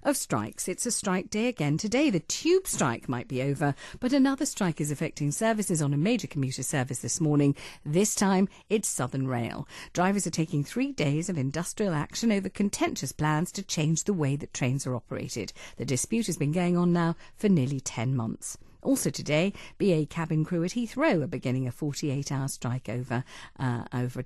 of strikes. It's a strike day again today. The tube strike might be over, but another strike is affecting services on a major commuter service this morning. This time, it's Southern Rail. Drivers are taking 3 days of industrial action over contentious plans to change the way that trains are operated. The dispute has been going on now for nearly 10 months. Also today, BA cabin crew at Heathrow are beginning a 48-hour strike over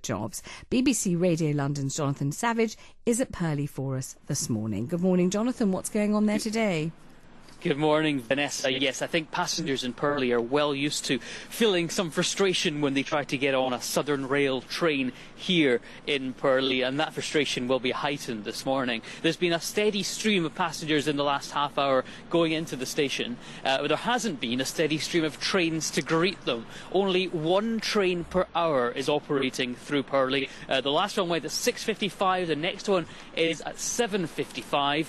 jobs. BBC Radio London's Jonathan Savage is at Purley for us this morning. Good morning, Jonathan. What's going on there today? Good morning, Vanessa. Yes, I think passengers in Purley are well used to feeling some frustration when they try to get on a Southern Rail train here in Purley, and that frustration will be heightened this morning. There's been a steady stream of passengers in the last half hour going into the station, but there hasn't been a steady stream of trains to greet them. Only one train per hour is operating through Purley. The last one went at 6:55, the next one is at 7:55.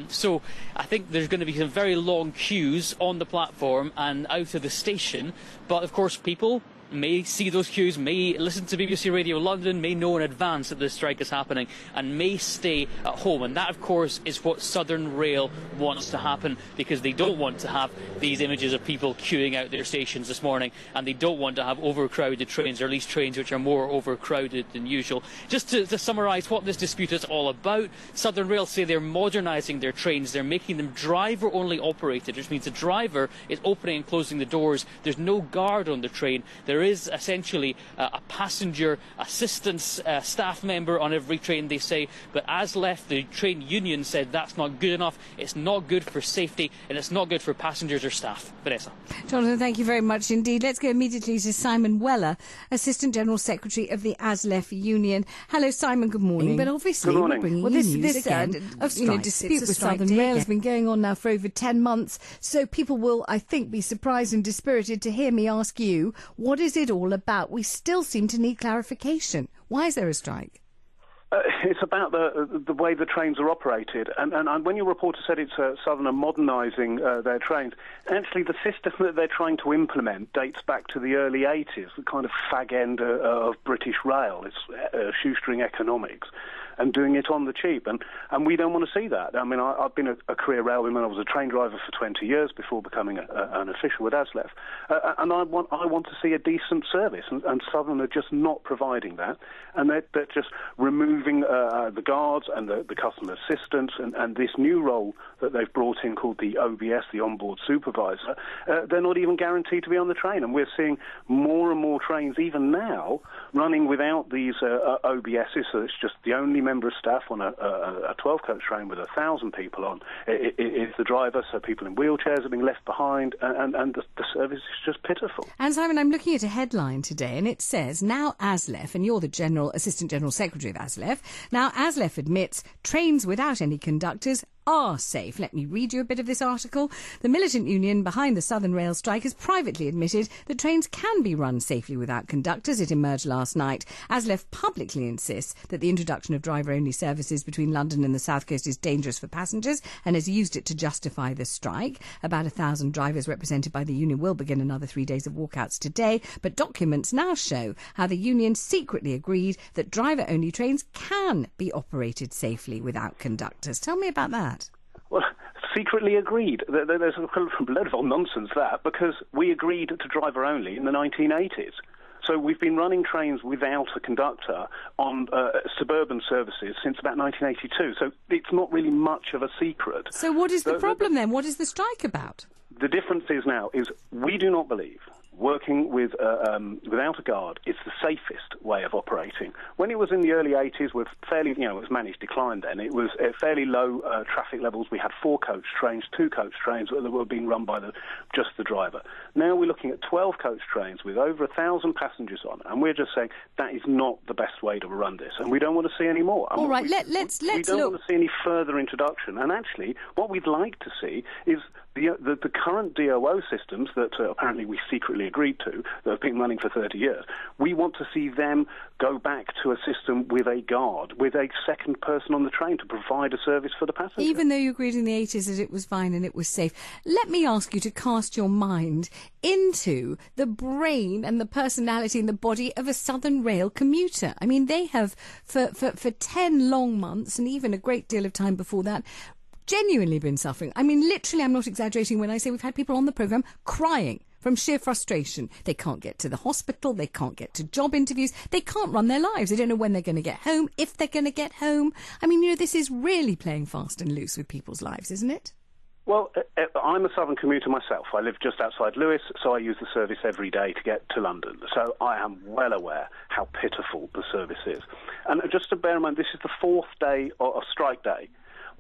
So I think there's going to be some very long queues on the platform and out of the station, but of course people may see those queues, may listen to BBC Radio London, may know in advance that this strike is happening and may stay at home. And that, of course, is what Southern Rail wants to happen, because they don't want to have these images of people queuing out their stations this morning, and they don't want to have overcrowded trains, or at least trains which are more overcrowded than usual. Just to summarise what this dispute is all about, Southern Rail say they're modernising their trains. They're making them driver-only operated, which means the driver is opening and closing the doors. There's no guard on the train. There is essentially a passenger assistance staff member on every train, they say, but ASLEF, the train union, said that's not good enough. It's not good for safety, and it's not good for passengers or staff. Vanessa. Jonathan, thank you very much indeed. Let's go immediately to Simon Weller, Assistant General Secretary of the ASLEF union. Hello, Simon. Good morning. But obviously, we're bringing this again of dispute with Southern Rail has been going on now for over 10 months. So people will, I think, be surprised and dispirited to hear me ask you, what is it all about? We still seem to need clarification. Why is there a strike? It's about the way the trains are operated. And when your reporter said it's Southern are modernising their trains, actually the system that they're trying to implement dates back to the early 80s, the kind of fag end of British Rail. It's shoestring economics and doing it on the cheap. And we don't want to see that. I mean, I've been a career railwayman. I was a train driver for 20 years before becoming an official with ASLEF. And I want to see a decent service. And Southern are just not providing that. And they're just removing the guards and the customer assistants and this new role that they've brought in called the OBS, the onboard supervisor. They're not even guaranteed to be on the train. And we're seeing more and more trains, even now, running without these OBSs. So it's just the only member of staff on a 12-coach train with 1,000 people on is the driver, so people in wheelchairs are being left behind, and the service is just pitiful. And Simon, I'm looking at a headline today, and it says, now ASLEF, and you're the Assistant General Secretary of ASLEF, now ASLEF admits trains without any conductors are safe. Let me read you a bit of this article. The militant union behind the Southern Rail strike has privately admitted that trains can be run safely without conductors. It emerged last night. ASLEF publicly insists that the introduction of driver-only services between London and the South Coast is dangerous for passengers and has used it to justify the strike. About 1,000 drivers represented by the union will begin another 3 days of walkouts today, but documents now show how the union secretly agreed that driver-only trains can be operated safely without conductors. Tell me about that. Well, secretly agreed. There's a load of old nonsense that, because we agreed to driver only in the 1980s. So we've been running trains without a conductor on suburban services since about 1982. So it's not really much of a secret. So what is the problem then? What is the strike about? The difference is now is we do not believe working with without a guard is the safest way of operating. When it was in the early 80s, with fairly, it was managed decline then. It was fairly low traffic levels. We had 4-coach trains, 2-coach trains that were being run by just the driver. Now we're looking at 12-coach trains with over 1,000 passengers on, and we're just saying that is not the best way to run this, and we don't want to see any more. All right, let's we don't want to see any further introduction. And actually, what we'd like to see is the current DOO systems that apparently we secretly agreed to, that have been running for 30 years, we want to see them go back to a system with a guard, with a second person on the train to provide a service for the passenger. Even though you agreed in the 80s that it was fine and it was safe, let me ask you to cast your mind into the brain and the personality and the body of a Southern Rail commuter. I mean, they have, for 10 long months and even a great deal of time before that, genuinely been suffering. I mean, literally, I'm not exaggerating when I say we've had people on the programme crying from sheer frustration. They can't get to the hospital, they can't get to job interviews, they can't run their lives. They don't know when they're going to get home, if they're going to get home. I mean, this is really playing fast and loose with people's lives, isn't it? Well, I'm a Southern commuter myself. I live just outside Lewes, so I use the service every day to get to London. So I am well aware how pitiful the service is. And just to bear in mind, this is the 4th day of strike day.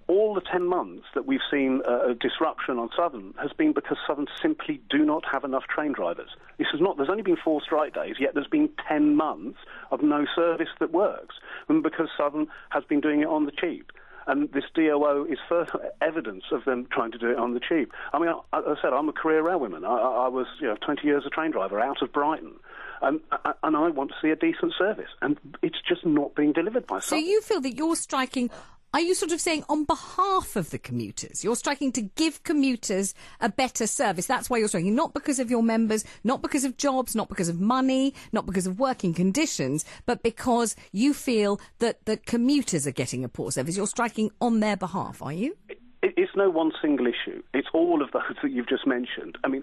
All the 10 months that we've seen a disruption on Southern has been because Southern simply do not have enough train drivers. There's only been 4 strike days, yet there's been 10 months of no service that works, and because Southern has been doing it on the cheap. And this DOO is further evidence of them trying to do it on the cheap. I mean, as I said, I'm a career railwayman. I was 20 years a train driver out of Brighton. And I want to see a decent service. And it's just not being delivered by So Southern. you feel that you're striking... Are you sort of saying on behalf of the commuters? You're striking to give commuters a better service. That's why you're striking, not because of your members, not because of jobs, not because of money, not because of working conditions, but because you feel that the commuters are getting a poor service. You're striking on their behalf, are you? It's no one single issue. It's all of those that you've just mentioned. I mean,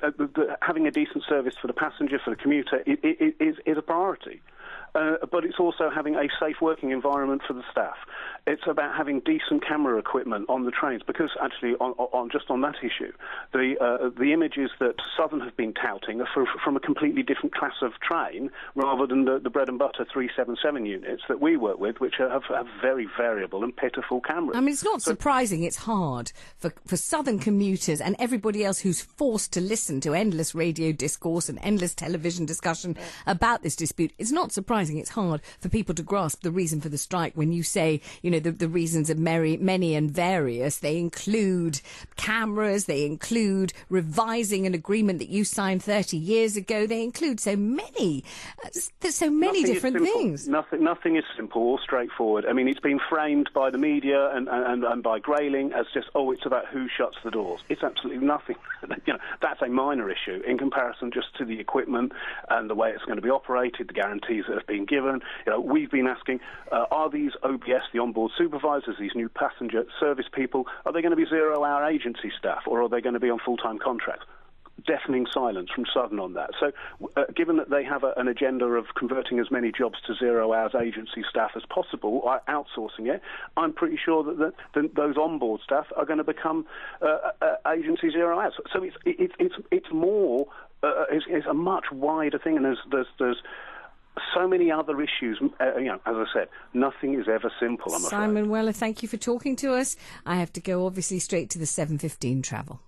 having a decent service for the passenger, for the commuter, is a priority. But it's also having a safe working environment for the staff. It's about having decent camera equipment on the trains, because actually, on that issue, the images that Southern have been touting are from a completely different class of train, rather than the bread and butter 377 units that we work with, which have very variable and pitiful cameras. I mean, it's not surprising. It's hard for Southern commuters and everybody else who's forced to listen to endless radio discourse and endless television discussion about this dispute. It's not surprising. It's hard for people to grasp the reason for the strike when you say, the reasons are many and various. They include cameras, they include revising an agreement that you signed 30 years ago. They include so many different things. Nothing is simple or straightforward. I mean, it's been framed by the media and by Grayling as just, it's about who shuts the doors. It's absolutely nothing. That's a minor issue in comparison just to the equipment and the way it's going to be operated, the guarantees that have been given. We've been asking, are these OBS, the onboard supervisors, these new passenger service people, are they going to be zero-hour agency staff, or are they going to be on full-time contracts? Deafening silence from Southern on that. So given that they have an agenda of converting as many jobs to 0 hours agency staff as possible, outsourcing it, I'm pretty sure that those onboard staff are going to become agency 0 hours. So it's more, it's a much wider thing, and there's so many other issues. As I said, nothing is ever simple, I'm afraid. Simon Weller, thank you for talking to us. I have to go, obviously, straight to the 7:15 travel.